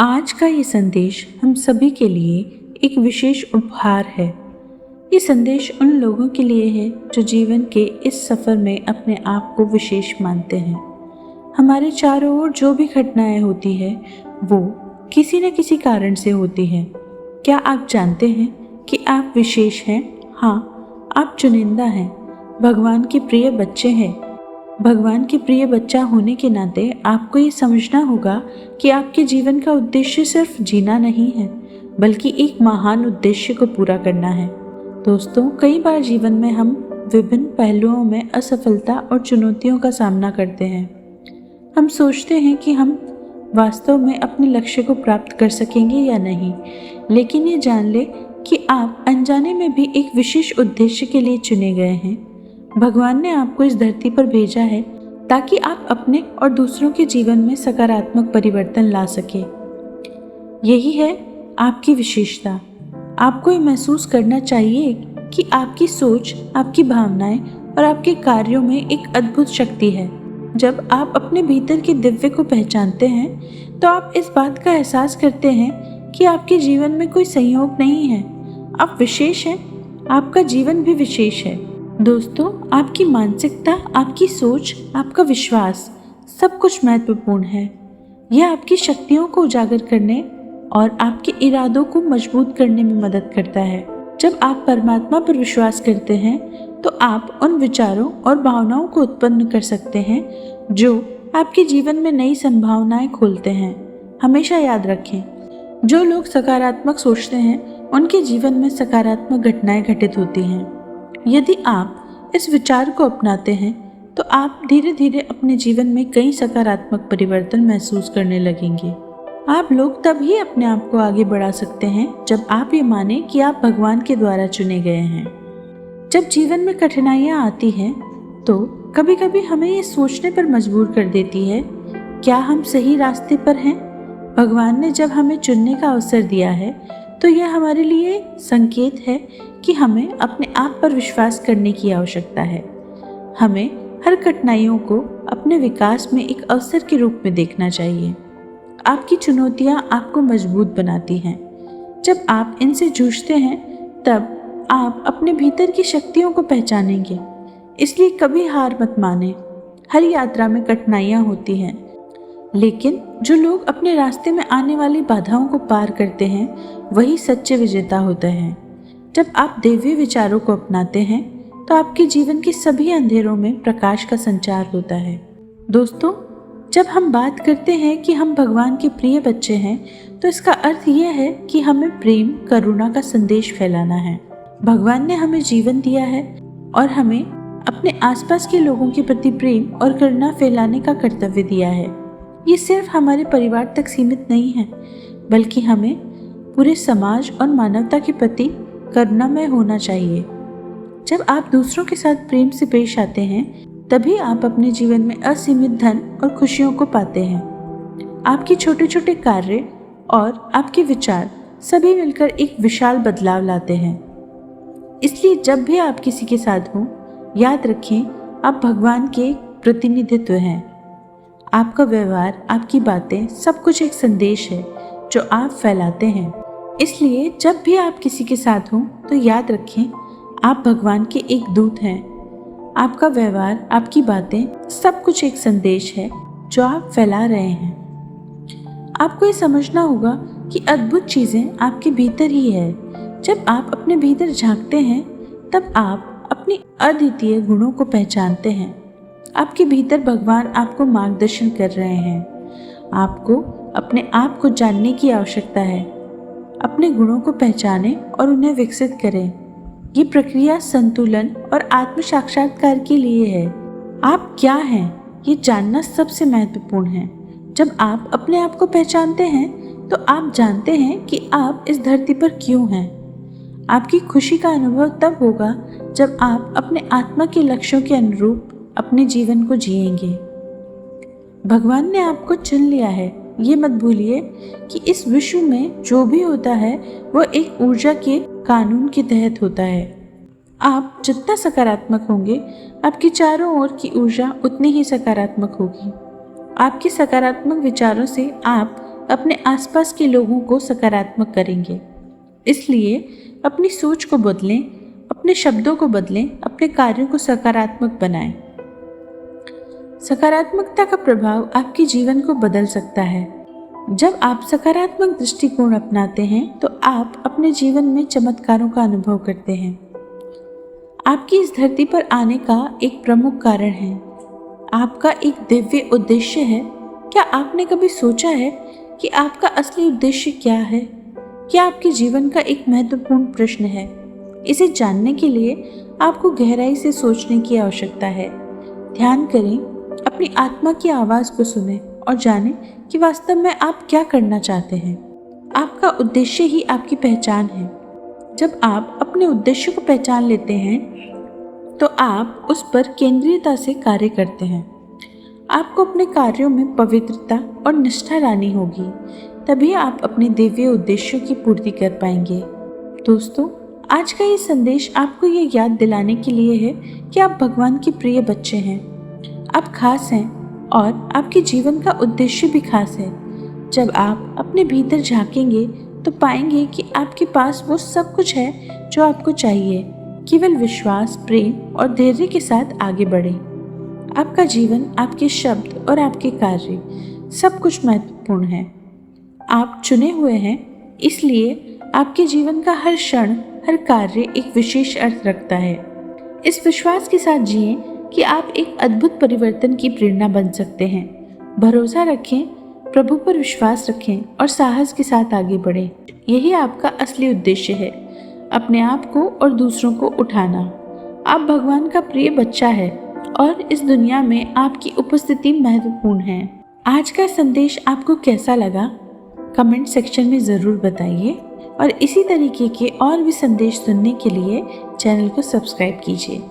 आज का ये संदेश हम सभी के लिए एक विशेष उपहार है। ये संदेश उन लोगों के लिए है जो जीवन के इस सफ़र में अपने आप को विशेष मानते हैं। हमारे चारों ओर जो भी घटनाएं होती है वो किसी न किसी कारण से होती है। क्या आप जानते हैं कि आप विशेष हैं? हाँ, आप चुनिंदा हैं, भगवान के प्रिय बच्चे हैं। भगवान के प्रिय बच्चा होने के नाते आपको ये समझना होगा कि आपके जीवन का उद्देश्य सिर्फ जीना नहीं है, बल्कि एक महान उद्देश्य को पूरा करना है। दोस्तों, कई बार जीवन में हम विभिन्न पहलुओं में असफलता और चुनौतियों का सामना करते हैं। हम सोचते हैं कि हम वास्तव में अपने लक्ष्य को प्राप्त कर सकेंगे या नहीं, लेकिन ये जान ले कि आप अनजाने में भी एक विशेष उद्देश्य के लिए चुने गए हैं। भगवान ने आपको इस धरती पर भेजा है ताकि आप अपने और दूसरों के जीवन में सकारात्मक परिवर्तन ला सके। यही है आपकी विशेषता। आपको ये महसूस करना चाहिए कि आपकी सोच, आपकी भावनाएं और आपके कार्यों में एक अद्भुत शक्ति है। जब आप अपने भीतर के दिव्य को पहचानते हैं तो आप इस बात का एहसास करते हैं कि आपके जीवन में कोई संयोग नहीं है। आप विशेष हैं, आपका जीवन भी विशेष है। दोस्तों, आपकी मानसिकता, आपकी सोच, आपका विश्वास सब कुछ महत्वपूर्ण है। यह आपकी शक्तियों को उजागर करने और आपके इरादों को मजबूत करने में मदद करता है। जब आप परमात्मा पर विश्वास करते हैं तो आप उन विचारों और भावनाओं को उत्पन्न कर सकते हैं जो आपके जीवन में नई संभावनाएं खोलते हैं। हमेशा याद रखें, जो लोग सकारात्मक सोचते हैं उनके जीवन में सकारात्मक घटनाएं घटित होती हैं। यदि आप इस विचार को अपनाते हैं तो आप धीरे धीरे अपने जीवन में कई सकारात्मक परिवर्तन महसूस करने लगेंगे। आप लोग तभी अपने आप को आगे बढ़ा सकते हैं जब आप ये माने कि आप भगवान के द्वारा चुने गए हैं। जब जीवन में कठिनाइयाँ आती हैं तो कभी कभी हमें ये सोचने पर मजबूर कर देती है, क्या हम सही रास्ते पर हैं? भगवान ने जब हमें चुनने का अवसर दिया है तो यह हमारे लिए संकेत है कि हमें अपने आप पर विश्वास करने की आवश्यकता है। हमें हर कठिनाइयों को अपने विकास में एक अवसर के रूप में देखना चाहिए। आपकी चुनौतियां आपको मजबूत बनाती हैं। जब आप इनसे जूझते हैं तब आप अपने भीतर की शक्तियों को पहचानेंगे। इसलिए कभी हार मत माने। हर यात्रा में कठिनाइयां होती हैं, लेकिन जो लोग अपने रास्ते में आने वाली बाधाओं को पार करते हैं वही सच्चे विजेता होते हैं। जब आप दैवीय विचारों को अपनाते हैं तो आपके जीवन के सभी अंधेरों में प्रकाश का संचार होता है। दोस्तों, जब हम बात करते हैं कि हम भगवान के प्रिय बच्चे हैं तो इसका अर्थ यह है कि हमें प्रेम, करुणा का संदेश फैलाना है। भगवान ने हमें जीवन दिया है और हमें अपने आसपास के लोगों के प्रति प्रेम और करुणा फैलाने का कर्तव्य दिया है। ये सिर्फ हमारे परिवार तक सीमित नहीं है, बल्कि हमें पूरे समाज और मानवता के प्रति करुणामय होना चाहिए। जब आप दूसरों के साथ प्रेम से पेश आते हैं तभी आप अपने जीवन में असीमित धन और खुशियों को पाते हैं। आपके छोटे छोटे कार्य और आपके विचार सभी मिलकर एक विशाल बदलाव लाते हैं। इसलिए जब भी आप किसी के साथ हों, याद रखें आप भगवान के प्रतिनिधित्व हैं। आपका व्यवहार, आपकी बातें, सब कुछ एक संदेश है जो आप फैलाते हैं। इसलिए जब भी आप किसी के साथ हों तो याद रखें आप भगवान के एक दूत हैं। आपका व्यवहार, आपकी बातें, सब कुछ एक संदेश है जो आप फैला रहे हैं। आपको ये समझना होगा कि अद्भुत चीज़ें आपके भीतर ही है। जब आप अपने भीतर झांकते हैं तब आप अपनी अद्वितीय गुणों को पहचानते हैं। आपके भीतर भगवान आपको मार्गदर्शन कर रहे हैं। आपको अपने आप को जानने की आवश्यकता है। अपने गुणों को पहचानें और उन्हें विकसित करें। ये प्रक्रिया संतुलन और आत्म साक्षात्कार के लिए है। आप क्या हैं ये जानना सबसे महत्वपूर्ण है। जब आप अपने आप को पहचानते हैं तो आप जानते हैं कि आप इस धरती पर क्यों हैं। आपकी खुशी का अनुभव तब होगा जब आप अपने आत्मा के लक्ष्यों के अनुरूप अपने जीवन को जिएंगे। भगवान ने आपको चुन लिया है। ये मत भूलिए कि इस विश्व में जो भी होता है वो एक ऊर्जा के कानून के तहत होता है। आप जितना सकारात्मक होंगे, आपके चारों ओर की ऊर्जा उतनी ही सकारात्मक होगी। आपके सकारात्मक विचारों से आप अपने आसपास के लोगों को सकारात्मक करेंगे। इसलिए अपनी सोच को बदलें, अपने शब्दों को बदलें, अपने कार्यों को सकारात्मक बनाएं। सकारात्मकता का प्रभाव आपके जीवन को बदल सकता है। जब आप सकारात्मक दृष्टिकोण अपनाते हैं तो आप अपने जीवन में चमत्कारों का अनुभव करते हैं। आपकी इस धरती पर आने का एक प्रमुख कारण है, आपका एक दिव्य उद्देश्य है। क्या आपने कभी सोचा है कि आपका असली उद्देश्य क्या है? क्या आपके जीवन का एक महत्वपूर्ण प्रश्न है? इसे जानने के लिए आपको गहराई से सोचने की आवश्यकता है। ध्यान करें, अपनी आत्मा की आवाज़ को सुनें और जानें कि वास्तव में आप क्या करना चाहते हैं। आपका उद्देश्य ही आपकी पहचान है। जब आप अपने उद्देश्य को पहचान लेते हैं तो आप उस पर केंद्रीयता से कार्य करते हैं। आपको अपने कार्यों में पवित्रता और निष्ठा लानी होगी, तभी आप अपने दिव्य उद्देश्यों की पूर्ति कर पाएंगे। दोस्तों, आज का ये संदेश आपको ये याद दिलाने के लिए है कि आप भगवान के प्रिय बच्चे हैं। आप खास हैं और आपके जीवन का उद्देश्य भी खास है। जब आप अपने भीतर झांकेंगे तो पाएंगे कि आपके पास वो सब कुछ है जो आपको चाहिए। केवल विश्वास, प्रेम और धैर्य के साथ आगे बढ़ें। आपका जीवन, आपके शब्द और आपके कार्य सब कुछ महत्वपूर्ण है। आप चुने हुए हैं, इसलिए आपके जीवन का हर क्षण, हर कार्य एक विशेष अर्थ रखता है। इस विश्वास के साथ जिएं कि आप एक अद्भुत परिवर्तन की प्रेरणा बन सकते हैं। भरोसा रखें, प्रभु पर विश्वास रखें और साहस के साथ आगे बढ़ें। यही आपका असली उद्देश्य है, अपने आप को और दूसरों को उठाना। आप भगवान का प्रिय बच्चा है और इस दुनिया में आपकी उपस्थिति महत्वपूर्ण है। आज का संदेश आपको कैसा लगा? कमेंट सेक्शन में ज़रूर बताइए और इसी तरीके के और भी संदेश सुनने के लिए चैनल को सब्सक्राइब कीजिए।